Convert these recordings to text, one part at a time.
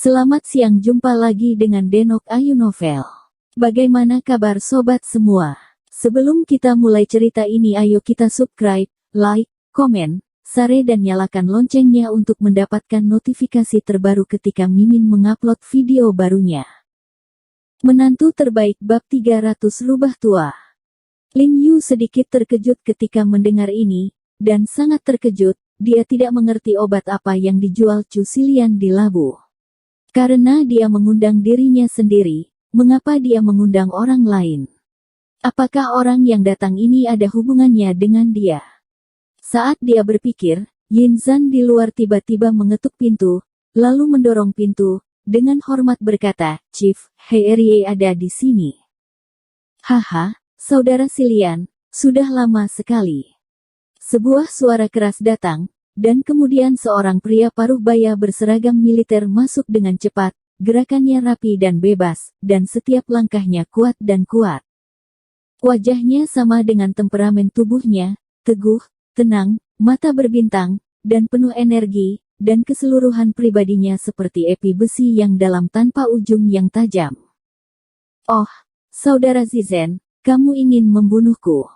Selamat siang, jumpa lagi dengan Denok Ayu Novel. Bagaimana kabar sobat semua? Sebelum kita mulai cerita ini, ayo kita subscribe, like, komen, share dan nyalakan loncengnya untuk mendapatkan notifikasi terbaru ketika Mimin mengupload video barunya. Menantu terbaik bab 300 rubah tua. Lin Yu sedikit terkejut ketika mendengar ini, dan sangat terkejut. Dia tidak mengerti obat apa yang dijual Chu Xilian di Labu. Karena dia mengundang dirinya sendiri, mengapa dia mengundang orang lain? Apakah orang yang datang ini ada hubungannya dengan dia? Saat dia berpikir, Yin Zhan di luar tiba-tiba mengetuk pintu, lalu mendorong pintu, dengan hormat berkata, "Chief, He ada di sini." "Haha, saudara Xilian, sudah lama sekali." Sebuah suara keras datang, dan kemudian seorang pria paruh baya berseragam militer masuk dengan cepat, gerakannya rapi dan bebas, dan setiap langkahnya kuat dan kuat. Wajahnya sama dengan temperamen tubuhnya, teguh, tenang, mata berbintang, dan penuh energi, dan keseluruhan pribadinya seperti epi besi yang dalam tanpa ujung yang tajam. "Oh, saudara Zizen, kamu ingin membunuhku?"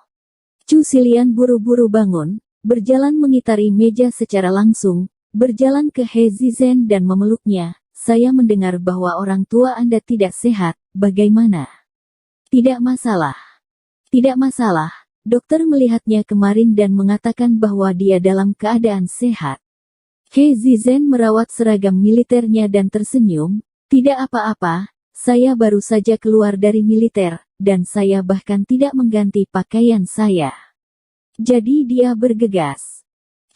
Chu Xilian buru-buru bangun, berjalan mengitari meja secara langsung, berjalan ke He Zizen dan memeluknya. "Saya mendengar bahwa orang tua Anda tidak sehat, bagaimana?" "Tidak masalah. Tidak masalah." Dokter melihatnya kemarin dan mengatakan bahwa dia dalam keadaan sehat. He Zizen merawat seragam militernya dan tersenyum. "Tidak apa-apa, saya baru saja keluar dari militer, dan saya bahkan tidak mengganti pakaian saya." Jadi dia bergegas.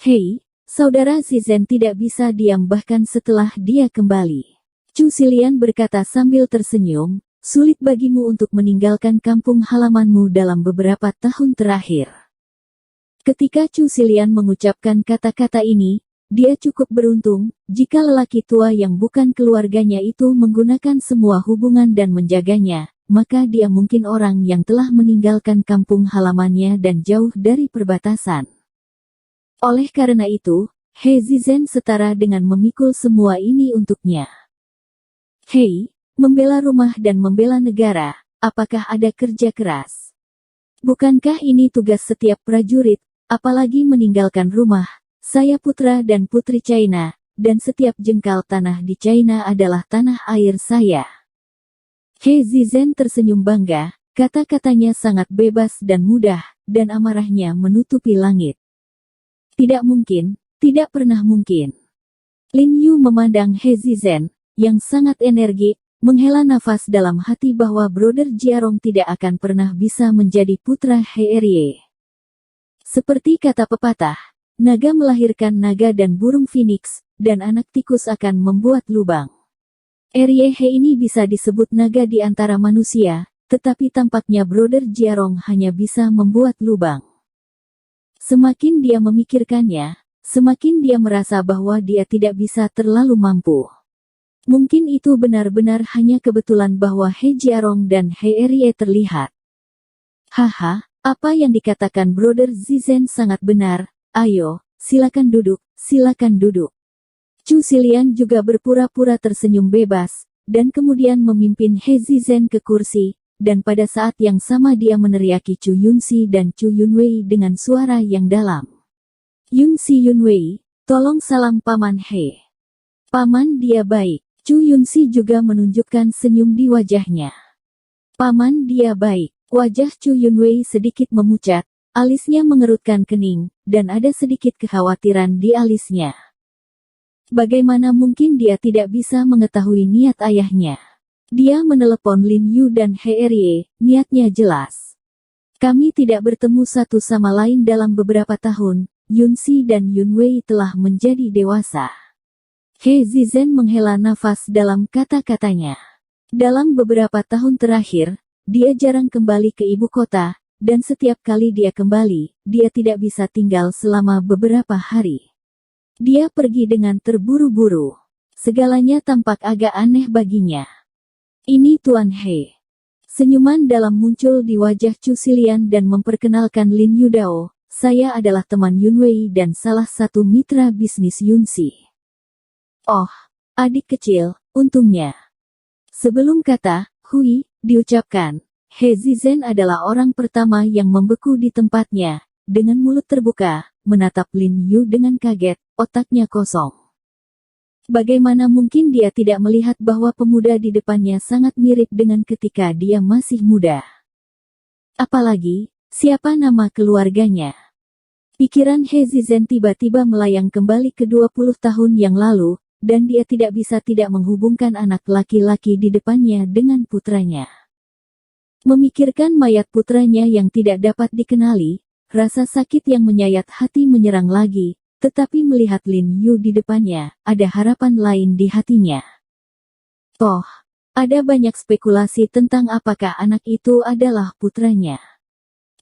"Hei, saudara Zizen tidak bisa diam bahkan setelah dia kembali." Chu Xilian berkata sambil tersenyum, "Sulit bagimu untuk meninggalkan kampung halamanmu dalam beberapa tahun terakhir." Ketika Chu Xilian mengucapkan kata-kata ini, dia cukup beruntung, jika lelaki tua yang bukan keluarganya itu menggunakan semua hubungan dan menjaganya, maka dia mungkin orang yang telah meninggalkan kampung halamannya dan jauh dari perbatasan. Oleh karena itu, He Zizen setara dengan memikul semua ini untuknya. "Hei, membela rumah dan membela negara, apakah ada kerja keras? Bukankah ini tugas setiap prajurit, apalagi meninggalkan rumah? Saya putra dan putri China, dan setiap jengkal tanah di China adalah tanah air saya." He Zizen tersenyum bangga, kata-katanya sangat bebas dan mudah, dan amarahnya menutupi langit. "Tidak mungkin, tidak pernah mungkin." Lin Yu memandang He Zizen, yang sangat energik, menghela nafas dalam hati bahwa Brother Jiarong tidak akan pernah bisa menjadi putra He. Seperti kata pepatah, naga melahirkan naga dan burung phoenix, dan anak tikus akan membuat lubang. He ini bisa disebut naga di antara manusia, tetapi tampaknya Brother Jiarong hanya bisa membuat lubang. Semakin dia memikirkannya, semakin dia merasa bahwa dia tidak bisa terlalu mampu. Mungkin itu benar-benar hanya kebetulan bahwa He Jiarong dan He terlihat. "Haha, apa yang dikatakan Brother Zizen sangat benar. Ayo, silakan duduk, silakan duduk." Chu Xilian juga berpura-pura tersenyum bebas, dan kemudian memimpin He Zizen ke kursi, dan pada saat yang sama dia meneriaki Chu Yunxi dan Chu Yunwei dengan suara yang dalam. "Yunxi Yunwei, tolong salam Paman He." "Paman, dia baik." Chu Yunxi juga menunjukkan senyum di wajahnya. "Paman, dia baik." Wajah Chu Yunwei sedikit memucat, alisnya mengerutkan kening, dan ada sedikit kekhawatiran di alisnya. Bagaimana mungkin dia tidak bisa mengetahui niat ayahnya? Dia menelepon Lin Yu dan He, niatnya jelas. "Kami tidak bertemu satu sama lain dalam beberapa tahun, Yunxi dan Yunwei telah menjadi dewasa." He Zizen menghela nafas dalam kata-katanya. Dalam beberapa tahun terakhir, dia jarang kembali ke ibu kota, dan setiap kali dia kembali, dia tidak bisa tinggal selama beberapa hari. Dia pergi dengan terburu-buru. Segalanya tampak agak aneh baginya. "Ini Tuan He." Senyuman dalam muncul di wajah Chu Xilian dan memperkenalkan Lin Yudao. "Saya adalah teman Yunwei dan salah satu mitra bisnis Yunxi." "Oh, adik kecil, untungnya. Sebelum kata, "Hui," diucapkan, He Zizhen adalah orang pertama yang membeku di tempatnya, dengan mulut terbuka, menatap Lin Yu dengan kaget, otaknya kosong. Bagaimana mungkin dia tidak melihat bahwa pemuda di depannya sangat mirip dengan ketika dia masih muda? Apalagi, siapa nama keluarganya? Pikiran He Zizhen tiba-tiba melayang kembali ke 20 tahun yang lalu, dan dia tidak bisa tidak menghubungkan anak laki-laki di depannya dengan putranya. Memikirkan mayat putranya yang tidak dapat dikenali, rasa sakit yang menyayat hati menyerang lagi, tetapi melihat Lin Yu di depannya, ada harapan lain di hatinya. Toh, ada banyak spekulasi tentang apakah anak itu adalah putranya.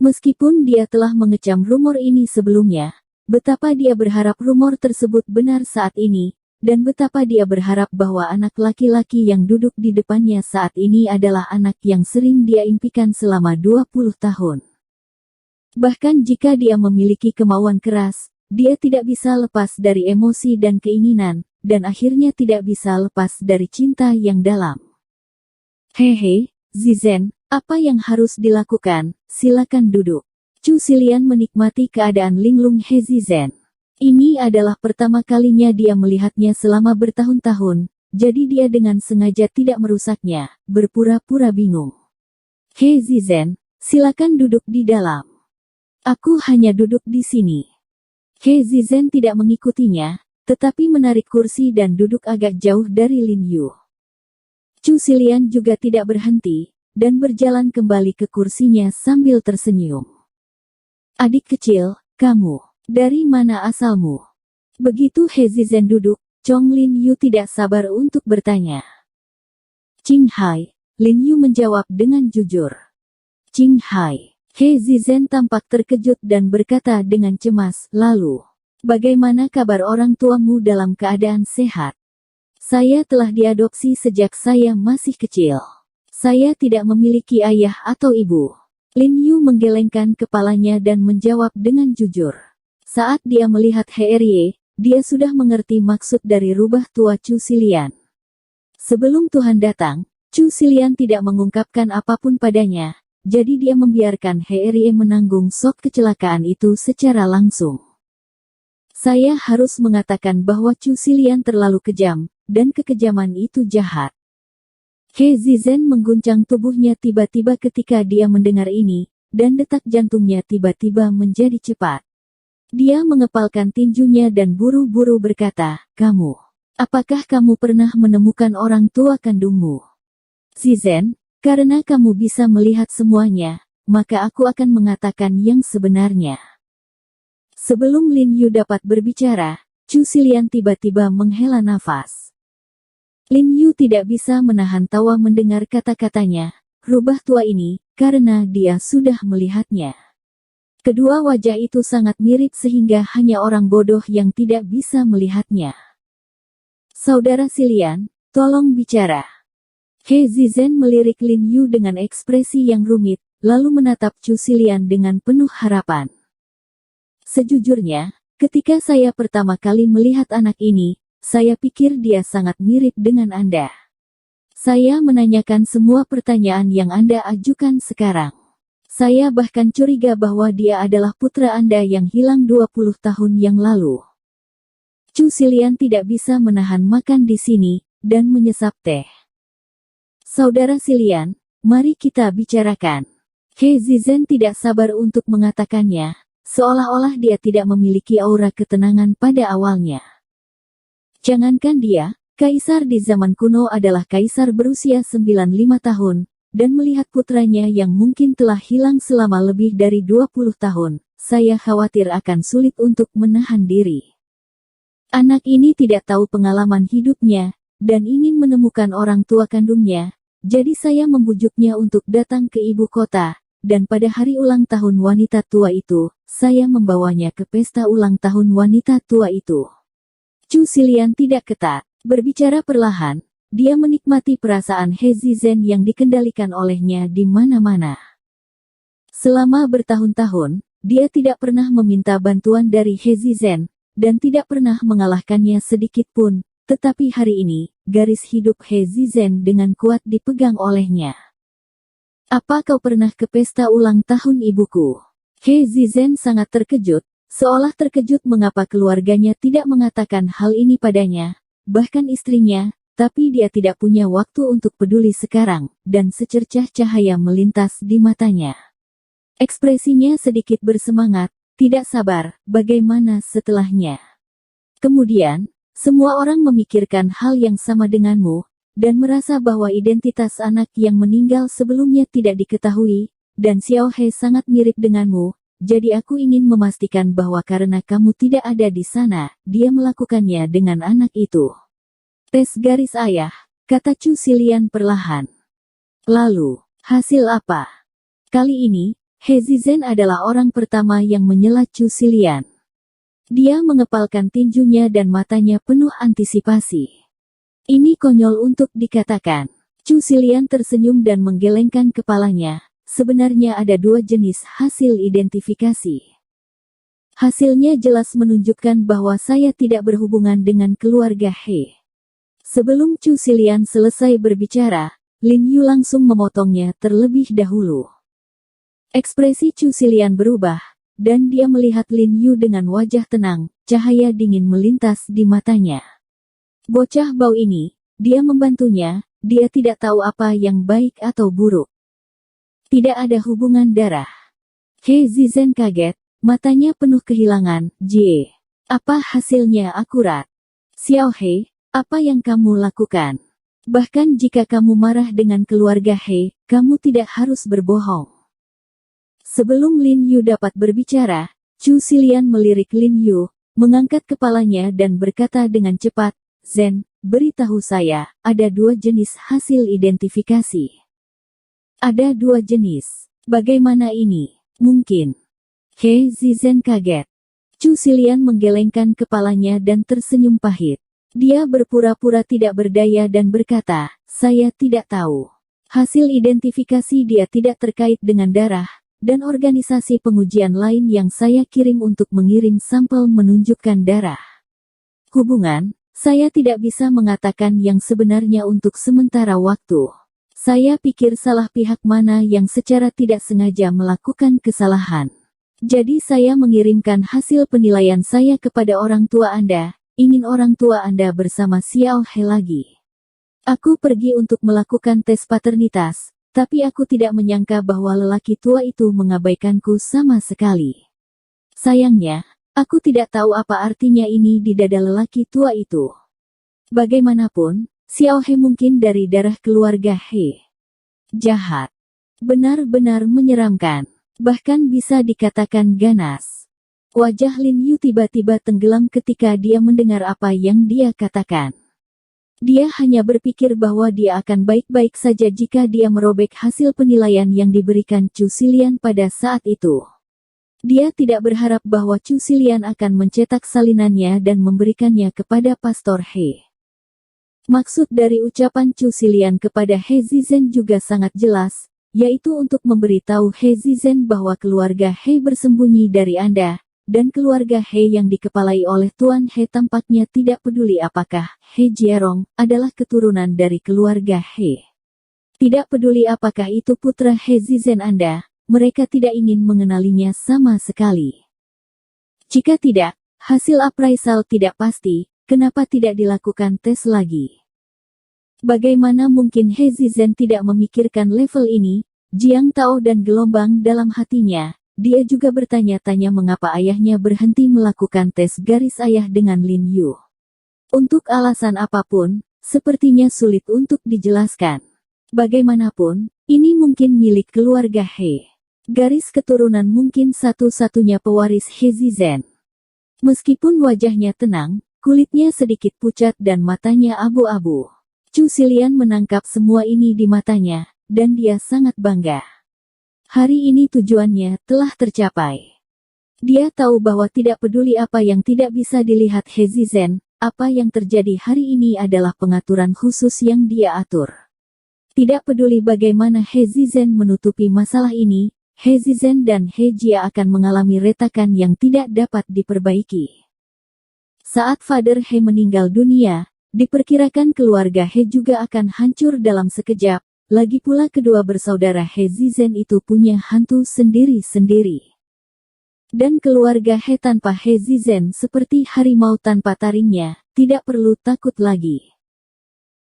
Meskipun dia telah mengecam rumor ini sebelumnya, betapa dia berharap rumor tersebut benar saat ini, dan betapa dia berharap bahwa anak laki-laki yang duduk di depannya saat ini adalah anak yang sering dia impikan selama 20 tahun. Bahkan jika dia memiliki kemauan keras, dia tidak bisa lepas dari emosi dan keinginan, dan akhirnya tidak bisa lepas dari cinta yang dalam. Hehe, Zizhen, apa yang harus dilakukan? Silakan duduk. Chu Xilian menikmati keadaan linglung He Zizhen. Ini adalah pertama kalinya dia melihatnya selama bertahun-tahun, jadi dia dengan sengaja tidak merusaknya, berpura-pura bingung. He Zizhen, silakan duduk di dalam. Aku hanya duduk di sini. He Zizhen tidak mengikutinya, tetapi menarik kursi dan duduk agak jauh dari Lin Yu. Chu Xilian juga tidak berhenti, dan berjalan kembali ke kursinya sambil tersenyum. Adik kecil, kamu, dari mana asalmu? Begitu He Zizhen duduk, Chong Lin Yu tidak sabar untuk bertanya. Qinghai, Lin Yu menjawab dengan jujur. Qinghai. He Zizhen tampak terkejut dan berkata dengan cemas, lalu, bagaimana kabar orang tuamu dalam keadaan sehat? Saya telah diadopsi sejak saya masih kecil. Saya tidak memiliki ayah atau ibu. Lin Yu menggelengkan kepalanya dan menjawab dengan jujur. Saat dia melihat He, dia sudah mengerti maksud dari rubah tua Chu Xilian. Sebelum Tuhan datang, Chu Xilian tidak mengungkapkan apapun padanya, jadi dia membiarkan He menanggung shock kecelakaan itu secara langsung. Saya harus mengatakan bahwa Chu Xilian terlalu kejam, dan kekejaman itu jahat. He Zizhen mengguncang tubuhnya tiba-tiba ketika dia mendengar ini, dan detak jantungnya tiba-tiba menjadi cepat. Dia mengepalkan tinjunya dan buru-buru berkata, kamu, apakah kamu pernah menemukan orang tua kandungmu? Zizhen, karena kamu bisa melihat semuanya, maka aku akan mengatakan yang sebenarnya. Sebelum Lin Yu dapat berbicara, Chu Xilian tiba-tiba menghela nafas. Lin Yu tidak bisa menahan tawa mendengar kata-katanya, rubah tua ini, karena dia sudah melihatnya. Kedua wajah itu sangat mirip sehingga hanya orang bodoh yang tidak bisa melihatnya. Saudara Xilian, tolong bicara. He Zizhen melirik Lin Yu dengan ekspresi yang rumit, lalu menatap Chu Xilian dengan penuh harapan. Sejujurnya, ketika saya pertama kali melihat anak ini, saya pikir dia sangat mirip dengan Anda. Saya menanyakan semua pertanyaan yang Anda ajukan sekarang. Saya bahkan curiga bahwa dia adalah putra Anda yang hilang 20 tahun yang lalu. Chu Xilian tidak bisa menahan makan di sini, dan menyesap teh. Saudara Xilian, mari kita bicarakan. He Zizhen tidak sabar untuk mengatakannya, seolah-olah dia tidak memiliki aura ketenangan pada awalnya. Jangankan dia, kaisar di zaman kuno adalah kaisar berusia 95 tahun, dan melihat putranya yang mungkin telah hilang selama lebih dari 20 tahun, saya khawatir akan sulit untuk menahan diri. Anak ini tidak tahu pengalaman hidupnya, dan ingin menemukan orang tua kandungnya, jadi saya membujuknya untuk datang ke ibu kota, dan pada hari ulang tahun wanita tua itu, saya membawanya ke pesta ulang tahun wanita tua itu. Chu Xilian tidak ketat, berbicara perlahan, dia menikmati perasaan He Zizhen yang dikendalikan olehnya di mana-mana. Selama bertahun-tahun, dia tidak pernah meminta bantuan dari He Zizhen, dan tidak pernah mengalahkannya sedikit pun, tetapi hari ini, garis hidup He Zizen dengan kuat dipegang olehnya. Apa kau pernah ke pesta ulang tahun ibuku? He Zizen sangat terkejut, seolah terkejut mengapa keluarganya tidak mengatakan hal ini padanya, bahkan istrinya, tapi dia tidak punya waktu untuk peduli sekarang, dan secercah cahaya melintas di matanya. Ekspresinya sedikit bersemangat, tidak sabar, bagaimana setelahnya. Kemudian, semua orang memikirkan hal yang sama denganmu, dan merasa bahwa identitas anak yang meninggal sebelumnya tidak diketahui, dan Xiao He sangat mirip denganmu, jadi aku ingin memastikan bahwa karena kamu tidak ada di sana, dia melakukannya dengan anak itu. Tes garis ayah, kata Chu Xilian perlahan. Lalu, hasil apa? Kali ini, He Zizen adalah orang pertama yang menyela Chu Xilian. Dia mengepalkan tinjunya dan matanya penuh antisipasi. Ini konyol untuk dikatakan. Chu Xilian tersenyum dan menggelengkan kepalanya. Sebenarnya ada dua jenis hasil identifikasi. Hasilnya jelas menunjukkan bahwa saya tidak berhubungan dengan keluarga He. Sebelum Chu Xilian selesai berbicara, Lin Yu langsung memotongnya terlebih dahulu. Ekspresi Chu Xilian berubah, dan dia melihat Lin Yu dengan wajah tenang, cahaya dingin melintas di matanya. Bocah bau ini, dia membantunya, dia tidak tahu apa yang baik atau buruk. Tidak ada hubungan darah. He Zizen kaget, matanya penuh kehilangan. Jie, apa hasilnya akurat? Xiao He, apa yang kamu lakukan? Bahkan jika kamu marah dengan keluarga He, kamu tidak harus berbohong. Sebelum Lin Yu dapat berbicara, Chu Xilian melirik Lin Yu, mengangkat kepalanya dan berkata dengan cepat, Zen, beritahu saya, ada dua jenis hasil identifikasi. Ada dua jenis. Bagaimana ini? Mungkin. He Zizen kaget. Chu Xilian menggelengkan kepalanya dan tersenyum pahit. Dia berpura-pura tidak berdaya dan berkata, saya tidak tahu. Hasil identifikasi dia tidak terkait dengan darah, dan organisasi pengujian lain yang saya kirim untuk mengirim sampel menunjukkan darah. Hubungan, saya tidak bisa mengatakan yang sebenarnya untuk sementara waktu. Saya pikir salah pihak mana yang secara tidak sengaja melakukan kesalahan. Jadi saya mengirimkan hasil penilaian saya kepada orang tua Anda, ingin orang tua Anda bersama Xiao He lagi. Aku pergi untuk melakukan tes paternitas, tapi aku tidak menyangka bahwa lelaki tua itu mengabaikanku sama sekali. Sayangnya, aku tidak tahu apa artinya ini di dada lelaki tua itu. Bagaimanapun, Xiao He mungkin dari darah keluarga He. Jahat. Benar-benar menyeramkan. Bahkan bisa dikatakan ganas. Wajah Lin Yu tiba-tiba tenggelam ketika dia mendengar apa yang dia katakan. Dia hanya berpikir bahwa dia akan baik-baik saja jika dia merobek hasil penilaian yang diberikan Chu Xilian pada saat itu. Dia tidak berharap bahwa Chu Xilian akan mencetak salinannya dan memberikannya kepada Pastor He. Maksud dari ucapan Chu Xilian kepada He Zizen juga sangat jelas, yaitu untuk memberitahu He Zizen bahwa keluarga He bersembunyi dari Anda, dan keluarga He yang dikepalai oleh Tuan He tampaknya tidak peduli apakah He Jiarong adalah keturunan dari keluarga He. Tidak peduli apakah itu putra He Zizen Anda, mereka tidak ingin mengenalinya sama sekali. Jika tidak, hasil appraisal tidak pasti, kenapa tidak dilakukan tes lagi? Bagaimana mungkin He Zizen tidak memikirkan level ini? Jiang Tao dan gelombang dalam hatinya, dia juga bertanya-tanya mengapa ayahnya berhenti melakukan tes garis ayah dengan Lin Yu. Untuk alasan apapun, sepertinya sulit untuk dijelaskan. Bagaimanapun, ini mungkin milik keluarga He. Garis keturunan mungkin satu-satunya pewaris He Zizen. Meskipun wajahnya tenang, kulitnya sedikit pucat dan matanya abu-abu. Chu Xilian menangkap semua ini di matanya, dan dia sangat bangga. Hari ini tujuannya telah tercapai. Dia tahu bahwa tidak peduli apa yang tidak bisa dilihat He Zizen, apa yang terjadi hari ini adalah pengaturan khusus yang dia atur. Tidak peduli bagaimana He Zizen menutupi masalah ini, He Zizen dan He Jia akan mengalami retakan yang tidak dapat diperbaiki. Saat Father He meninggal dunia, Diperkirakan keluarga He juga akan hancur dalam sekejap, lagi pula kedua bersaudara He Zizen itu punya hantu sendiri-sendiri. Dan keluarga He tanpa He Zizen seperti harimau tanpa taringnya, tidak perlu takut lagi.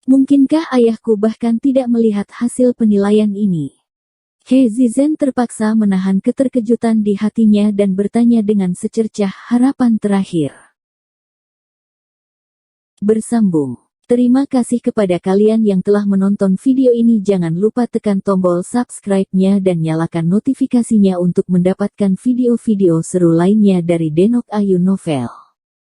Mungkinkah ayahku bahkan tidak melihat hasil penilaian ini? He Zizen terpaksa menahan keterkejutan di hatinya dan bertanya dengan secercah harapan terakhir. Bersambung. Terima kasih kepada kalian yang telah menonton video ini. Jangan lupa tekan tombol subscribe-nya dan nyalakan notifikasinya untuk mendapatkan video-video seru lainnya dari Denok Ayu Novel.